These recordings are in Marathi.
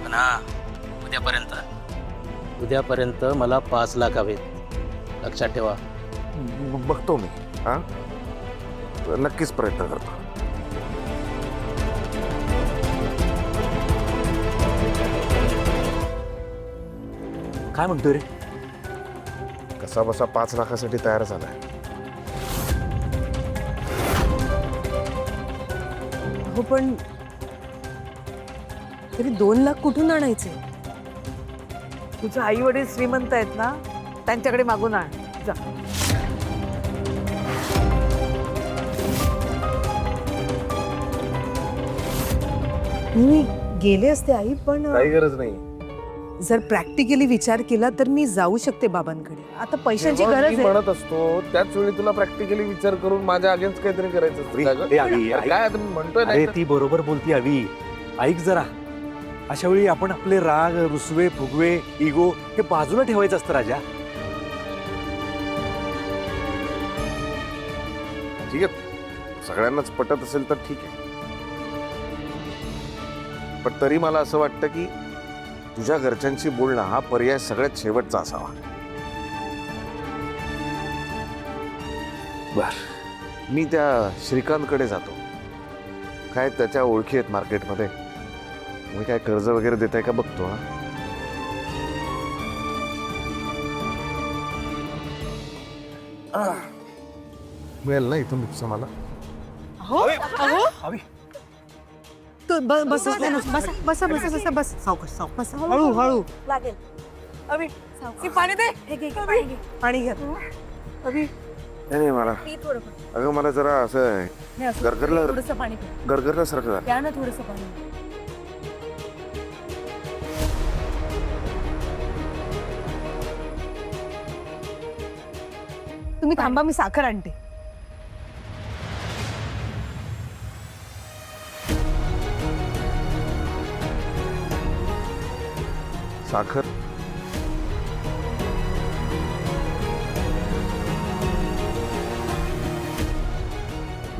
पण हा, उद्यापर्यंत मला 5 लाख हवेत, लक्षात ठेवा. बघतो मी. हा, नक्कीच प्रयत्न करतो. काय म्हणतोय रे? कसा बसा 5 लाखासाठी तयार झालाय. हो पण तरी 2 लाख कुठून आणायचे? तुझे आई वडील श्रीमंत आहेत ना, त्यांच्याकडे मागून आण जा. मी गेले असते आई, पण काही गरज नाही. जर प्रॅक्टिकली विचार केला तर मी जाऊ शकते बाबांकडे. आता पैशांची जेव्हा गरज मी आहे. म्हणत असतो त्याच वेळी तुला प्रॅक्टिकली विचार करून माझ्या अगेन्स्ट काहीतरी करायचं असतं का गं? ए, अवी, अरे काय आता मी म्हणतोय अरे ना. ती बरोबर बोलती हवी. ऐक जरा, अशा वेळी आपण आपले राग, रुसवे, फुगवे, इगो हे बाजूला ठेवायचं असतं राजा. ठीक आहे, सगळ्यांनाच पटत असेल तर ठीक आहे, पण तरी मला असं वाटतं की तुझ्या घरच्यांशी बोलणं हा पर्याय सगळ्यात शेवटचा असावा. बर, मी त्या श्रीकांतकडे जातो. काय त्याच्या ओळखी आहेत मार्केटमध्ये, मी काय कर्ज वगैरे देत आहे का बघतो. हा, मिळेल ना इथून रिक्षा मला? हवी. तू बसा बसा बसा बसा बसा बस सावकाश सावकाश हळू हळू लागेल. अभि, ती पाणी दे. पाणी घ्या. अभि, नाही मला, अगं मला जरा असं गरगरलं थोडंसं पाणी प्या. गरगरल्यासारखं झालं. प्या ना थोडंसं पाणी. तुम्ही थांबा, मी साखर आणते. साखर?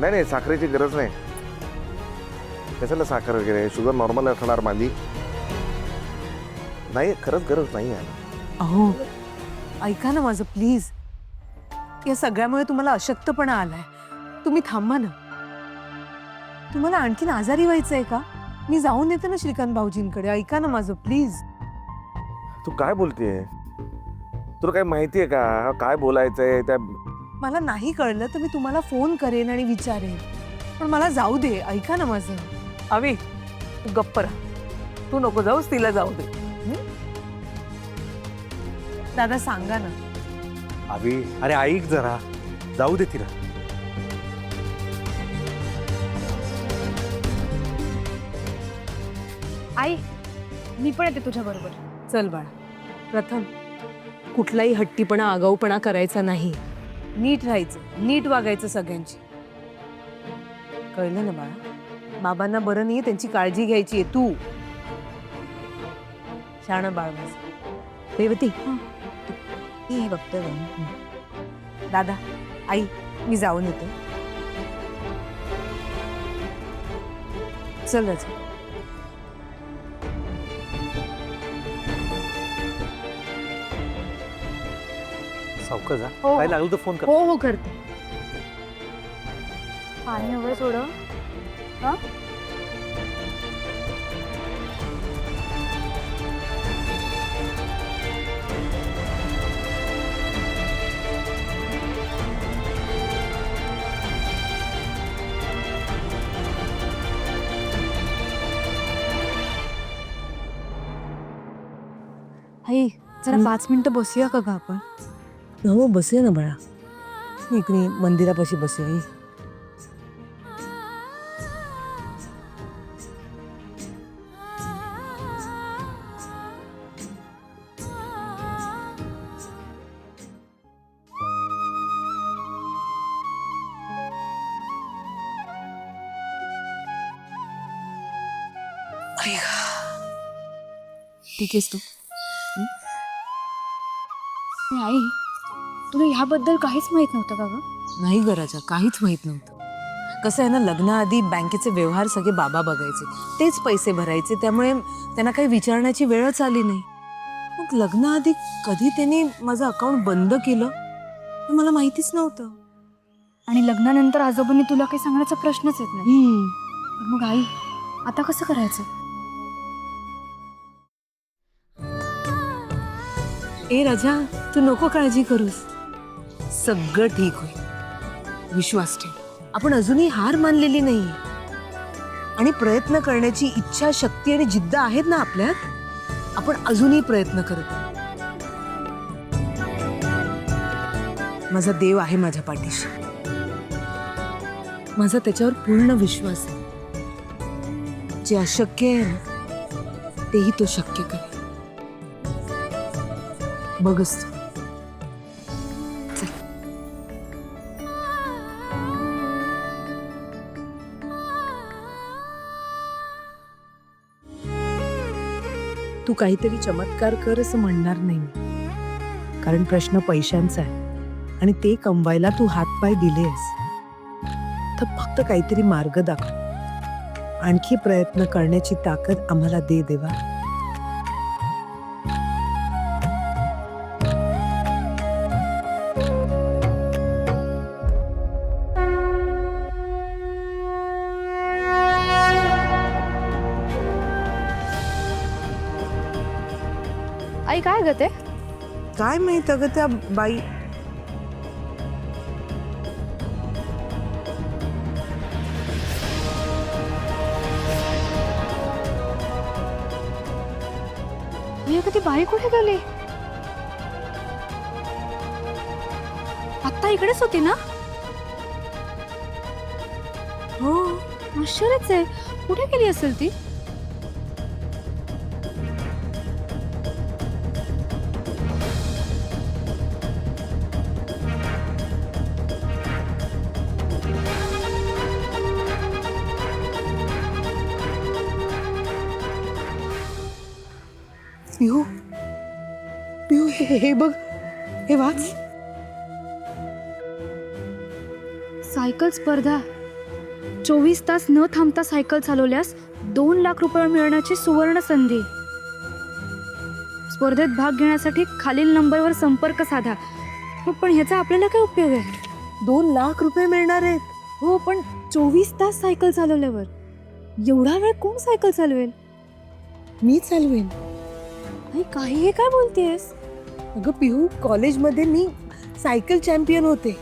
नाही नाही, साखरेची गरज नाही. कशाला साखर वगैरे, शुगर नॉर्मल असणार माझी. नाही, खरंच गरज नाही आहे. अहो ऐका ना माझं प्लीज. या सगळ्यामुळे तुम्हाला अशक्तपणा आलाय. तुम्ही थांबा ना. तुम्हाला आणखीन आजारी व्हायचंय का? मी जाऊन येते ना श्रीकांत भाऊजींकडे. ऐका ना माझं प्लीज. तू काय बोलतेय? तुला काय माहितीये का काय बोलायचंय त्या? मला नाही कळलं तर मी तुम्हाला फोन करेन आणि विचारेन, पण मला जाऊ दे. ऐका ना माझं. अभि, तू गप्प राहा. तू नको जाऊस, तिला जाऊ दे. दादा सांगा ना. हवी, अरे ऐक जरा, जाऊ दे तिला. आई, मी पण येते तुझ्या बरोबर. चल बाळा. प्रथम कुठलाही हट्टीपणा, आगाऊपणा करायचा नाही. नीट राहायचं, नीट वागायचं सगळ्यांची. कळलं ना बाळा? बाबांना बरं नाही, त्यांची काळजी घ्यायची आहे तू. शाणं बाळ माझं. रेवती हे बघतोय दादा. आई, मी जाऊन येते. चल राजा. सावकाश जा. हो. काय लागलं तर फोन कर. हो हो करते. पाणी हवं थोडं. हा, आई जरा 5 मिनिटं बसूया का ग आपण? हो बसूया ना बाळा. इकडे मंदिरापाशी बसूया. ठीक आहेस तू? आई, तुला ह्याबद्दल काहीच माहित नव्हतं का ग? नाही ग राजा, काहीच माहित नव्हतं. कसं आहे ना, लग्नाआधी बँकेचे व्यवहार सगळे बाबा बघायचे, तेच पैसे भरायचे, त्यामुळे त्यांना काही विचारण्याची वेळच आली नाही. मग लग्नाआधी कधी त्यांनी माझं अकाउंट बंद केलं हे मला माहितीच नव्हतं. आणि लग्नानंतर आजोबांनी तुला काही सांगण्याचा प्रश्नच येत नाही. पण मग आई, आता कसं करायचं? ए राजा, तू नको काळजी करूस, सगळं ठीक होईल. विश्वास ठेव, आपण अजूनही हार मानलेली नाहीये आणि प्रयत्न करण्याची इच्छा, शक्ती आणि जिद्द आहेत ना आपल्यात. आपण अजूनही प्रयत्न करत आहोत. माझा देव आहे माझ्या पाठीशी, माझा त्याच्यावर पूर्ण विश्वास आहे. जे अशक्य आहे ना तेही तो शक्य करेल. बघच तू. चल. तू काहीतरी चमत्कार कर असं म्हणणार नाही मी. कारण प्रश्न पैशांचा आहे आणि ते कमवायला तू हातपाय दिलेस. तर फक्त काहीतरी मार्ग दाखव. आणखी प्रयत्न करण्याची ताकद आम्हाला दे देवा. आई काय ग ते? काय माहित अगं त्या बाई. ती बाई कुठे गेली? आत्ता इकडेच होती ना? हो, आश्चर्यच आहे, कुठे गेली असेल ती? पिहू, पिहू, हे बघ, हे वाच. सायकल स्पर्धा. 24 तास न थांबता सायकल चालवल्यास 2 लाख रुपये मिळण्याची सुवर्ण संधी. स्पर्धेत भाग घेण्यासाठी खालील नंबरवर संपर्क साधा. पण ह्याचा आपल्याला काय उपयोग आहे? 2 लाख रुपये मिळणार आहेत. हो, पण 24 तास सायकल चालवल्यावर एवढा वेळ कोण सायकल चालवेल? मी चालवेन. आई, काही हे काय बोलतेस? अगं पिहू, कॉलेजमध्ये मी सायकल चॅम्पियन होते.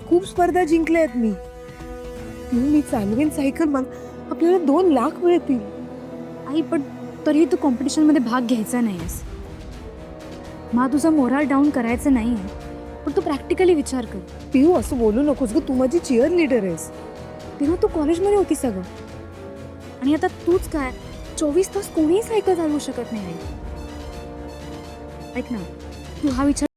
खूप स्पर्धा जिंकल्या आहेत मी. पिहू, मी चालवेन सायकल. मग आपल्याला 2 लाख मिळतील. आई, पण तरीही तू कॉम्पिटिशनमध्ये भाग घ्यायचा नाहीस. मा तुझा मोराल डाऊन करायचं नाही आहे, पण तू प्रॅक्टिकली विचार कर. पिहू, असं बोलू नकोस ग, तू माझी चिअर लीडर आहेस. तेव्हा तू कॉलेजमध्ये होती सगळं, आणि आता तूच काय 24 तास कोणीही सायकल चालवू शकत नाही. ऐक ना, तू हा विचार